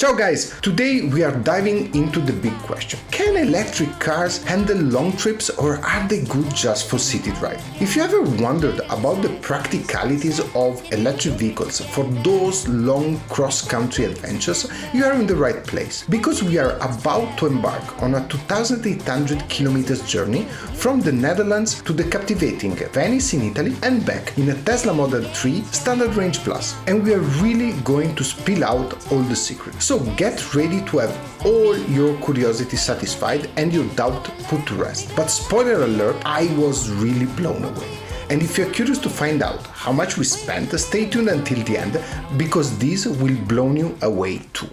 Ciao guys, today we are diving into the big question. Can electric cars handle long trips or are they good just for city driving? If you ever wondered about the practicalities of electric vehicles for those long cross-country adventures, you are in the right place, because we are about to embark on a 2,800 kilometers journey from the Netherlands to the captivating Venice in Italy and back in a Tesla Model 3 Standard Range Plus, and we are really going to spill out all the secrets. So get ready to have all your curiosity satisfied and your doubt put to rest. But spoiler alert, I was really blown away. And if you're curious to find out how much we spent, stay tuned until the end, because this will blow you away too.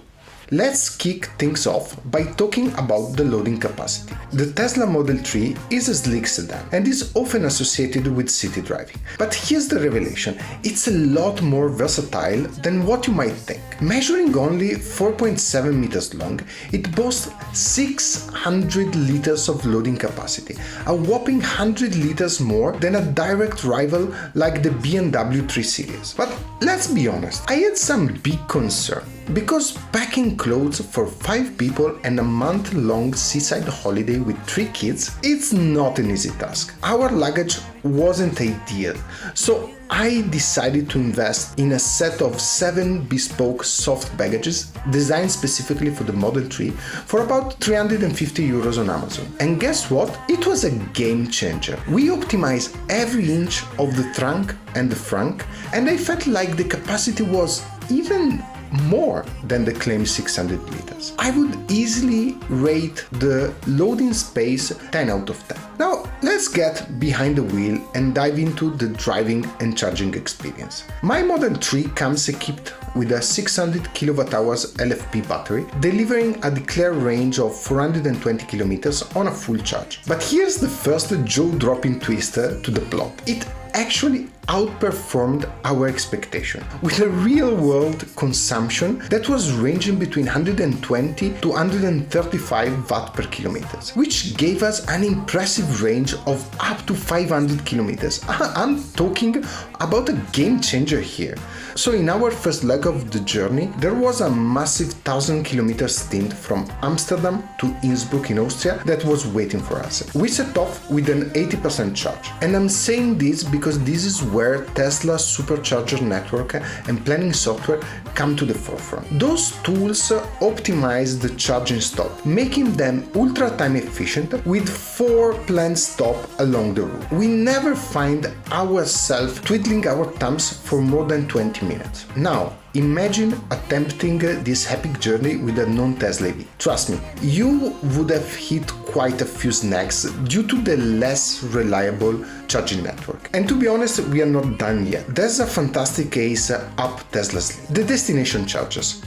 Let's kick things off by talking about the loading capacity. The Tesla Model 3 is a sleek sedan and is often associated with city driving. But here's the revelation, it's a lot more versatile than what you might think. Measuring only 4.7 meters long, it boasts 600 liters of loading capacity, a whopping 100 liters more than a direct rival like the BMW 3 Series. But let's be honest, I had some big concern. Because packing clothes for 5 people and a month-long seaside holiday with 3 kids, it's not an easy task. Our luggage wasn't ideal, so I decided to invest in a set of 7 bespoke soft baggages designed specifically for the Model 3 for about 350 euros on Amazon. And guess what? It was a game changer. We optimized every inch of the trunk and the frunk, and I felt like the capacity was even more than the claimed 600 liters. I would easily rate the loading space 10 out of 10. Now, let's get behind the wheel and dive into the driving and charging experience. My Model 3 comes equipped with a 600 kilowatt-hours LFP battery, delivering a declared range of 420 kilometers on a full charge. But here's the first jaw-dropping twist to the plot. It actually outperformed our expectation, with a real-world consumption that was ranging between 120 to 135 watt per kilometer, which gave us an impressive range of up to 500 kilometers. I'm talking about a game changer here. So in our first leg of the journey, there was a massive 1,000 kilometer stint from Amsterdam to Innsbruck in Austria that was waiting for us. We set off with an 80% charge, and I'm saying this because this is where Tesla's supercharger network and planning software come to the forefront. Those tools optimize the charging stop, making them ultra time efficient with 4 planned stops along the route. We never find ourselves twiddling our thumbs for more than 20 minutes. Now, imagine attempting this epic journey with a non-Tesla EV. Trust me, you would have hit quite a few snags due to the less reliable charging network. And to be honest, we are not done yet. There's a fantastic case up Tesla's sleeve: the destination chargers.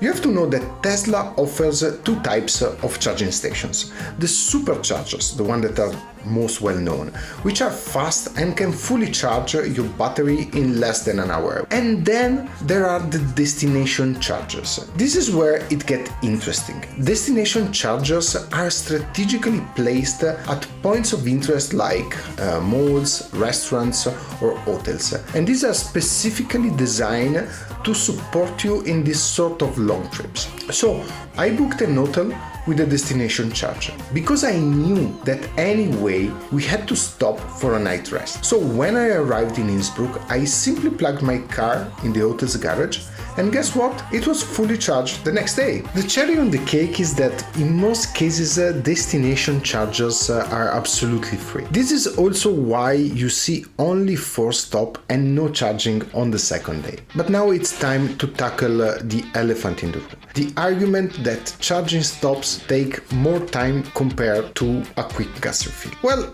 You have to know that Tesla offers 2 types of charging stations. The superchargers, the ones that are most well known, which are fast and can fully charge your battery in less than an hour. And then there are the destination chargers. This is where it gets interesting. Destination chargers are strategically placed at points of interest like malls, restaurants, or hotels. And these are specifically designed to support you in this sort of long trips. So I booked an hotel with a destination charger because I knew that anyway we had to stop for a night rest. So when I arrived in Innsbruck, I simply plugged my car in the hotel's garage, and guess what? It was fully charged the next day. The cherry on the cake is that in most cases destination chargers are absolutely free. This is also why you see only 4 stops and no charging on the second day. But now it's time to tackle the elephant in the room. The argument that charging stops take more time compared to a quick gas refill. Well,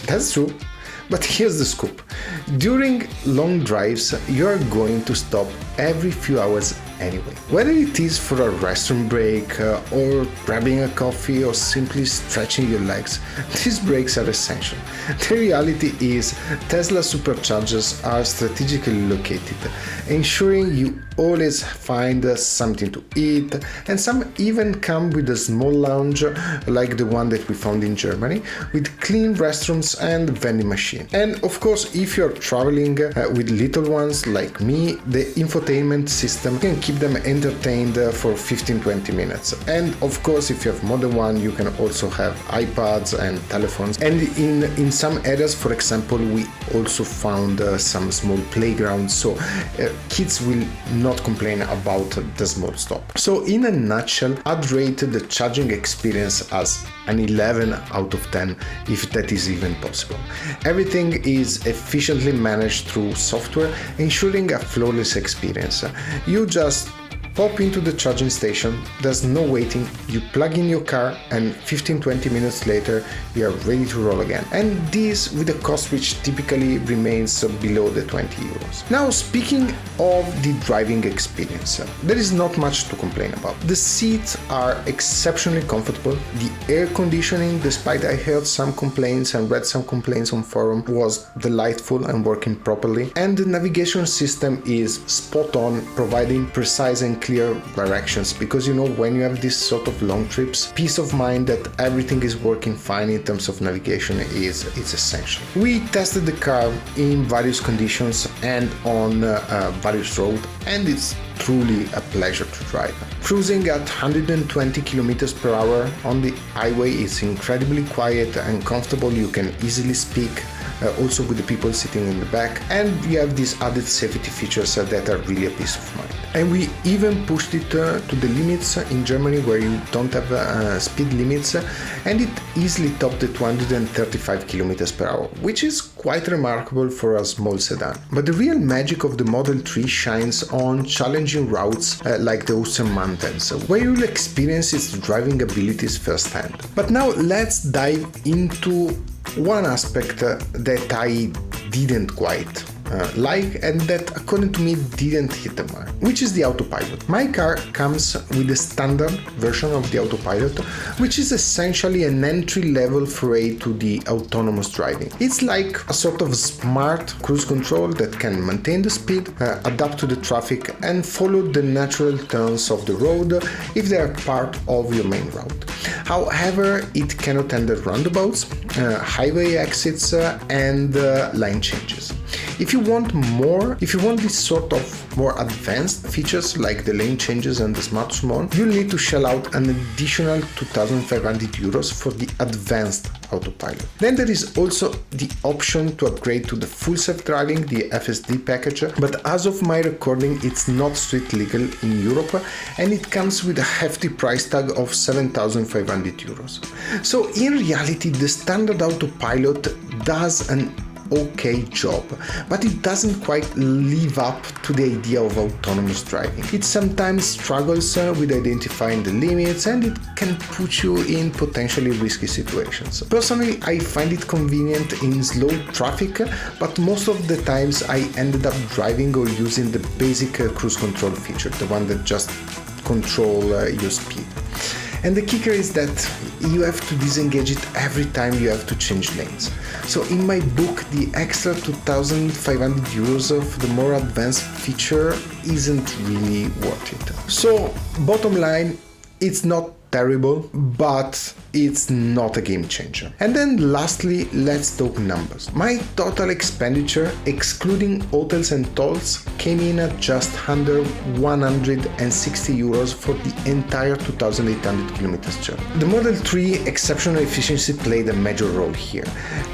that's true. But here's the scoop. During long drives, you're going to stop every few hours anyway. Whether it is for a restroom break or grabbing a coffee or simply stretching your legs, these breaks are essential. The reality is Tesla superchargers are strategically located, ensuring you always find something to eat, and some even come with a small lounge like the one that we found in Germany, with clean restrooms and vending machine. And of course, if you're traveling with little ones like me, the infotainment system can keep keep them entertained for 15-20 minutes. And of course, if you have more than one, you can also have iPads and telephones. And in some areas, for example, we also found some small playgrounds, so kids will not complain about the small stop. So in a nutshell, I'd rate the charging experience as an 11 out of 10, if that is even possible. Everything is efficiently managed through software, ensuring a flawless experience. You just pop into the charging station, there's no waiting, you plug in your car and 15-20 minutes later you are ready to roll again. And this with a cost which typically remains below the 20 euros. Now, speaking of the driving experience, there is not much to complain about. The seats are exceptionally comfortable. The air conditioning, despite I heard some complaints and read some complaints on forum, was delightful and working properly. And the navigation system is spot on, providing precise and clear directions, because when you have this sort of long trips, peace of mind that everything is working fine in terms of navigation is essential. We tested the car in various conditions and on various roads, and it's truly a pleasure to drive. Cruising at 120 kilometers per hour on the highway is incredibly quiet and comfortable. You can easily speak also with the people sitting in the back, and you have these added safety features that are really a peace of mind. And we even pushed it to the limits in Germany, where you don't have speed limits, and it easily topped the 235 kilometers per hour, which is quite remarkable for a small sedan. But the real magic of the Model 3 shines on challenging routes like the Austrian mountains, where you'll experience its driving abilities firsthand. But now let's dive into one aspect that I didn't quite like, and that according to me didn't hit the mark, which is the autopilot. My car comes with the standard version of the autopilot, which is essentially an entry-level foray to the autonomous driving. It's like a sort of smart cruise control that can maintain the speed, adapt to the traffic, and follow the natural turns of the road if they are part of your main route. However, it cannot handle roundabouts, highway exits, and line changes. If you want this sort of more advanced features like the lane changes and the smart mode, you'll need to shell out an additional 2,500 euros for the advanced autopilot. Then there is also the option to upgrade to the full self-driving, the FSD package, but as of my recording, it's not street legal in Europe, and it comes with a hefty price tag of 7,500 euros. So in reality, the standard autopilot does an okay job, but it doesn't quite live up to the idea of autonomous driving. It sometimes struggles with identifying the limits, and it can put you in potentially risky situations. Personally, I find it convenient in slow traffic, but most of the times I ended up driving or using the basic cruise control feature, the one that just control your speed. And the kicker is that you have to disengage it every time you have to change lanes. So in my book, the extra 2,500 euros of the more advanced feature isn't really worth it. So bottom line, it's not terrible, but it's not a game changer. And then lastly, let's talk numbers. My total expenditure, excluding hotels and tolls, came in at just under 160 euros for the entire 2,800 kilometers journey. The Model 3 exceptional efficiency played a major role here,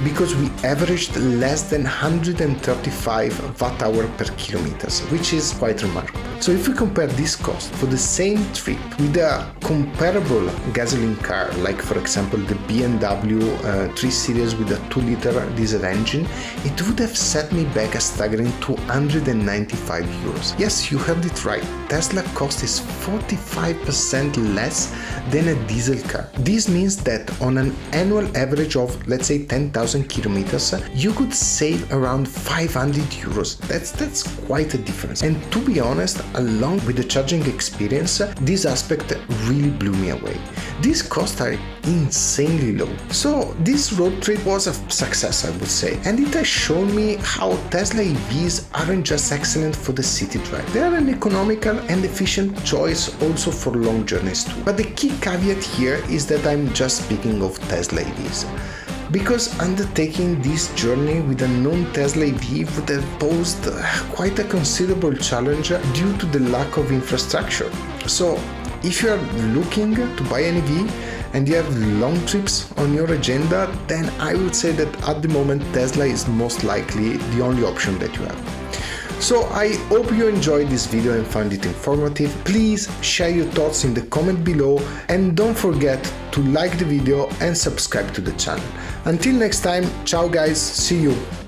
because we averaged less than 135 watt-hour per kilometer, which is quite remarkable. So if we compare this cost for the same trip with a comparable gasoline car, like for example the BMW 3 Series with a 2-liter diesel engine, it would have set me back a staggering 295 euros. Yes, you heard it right. Tesla cost is 45% less than a diesel car. This means that on an annual average of, let's say, 10,000 kilometers, you could save around 500 euros. That's quite a difference. And to be honest, along with the charging experience, this aspect really blew me away. These costs are insanely low. So this road trip was a success, I would say, and it has shown me how Tesla EVs aren't just excellent for the city drive. They are an economical and efficient choice also for long journeys too. But the key caveat here is that I'm just speaking of Tesla EVs. because undertaking this journey with a non-Tesla EV would have posed quite a considerable challenge due to the lack of infrastructure. So, if you are looking to buy an EV and you have long trips on your agenda, then I would say that at the moment Tesla is most likely the only option that you have. So I hope you enjoyed this video and found it informative. Please share your thoughts in the comment below and don't forget to like the video and subscribe to the channel. Until next time, ciao guys, see you!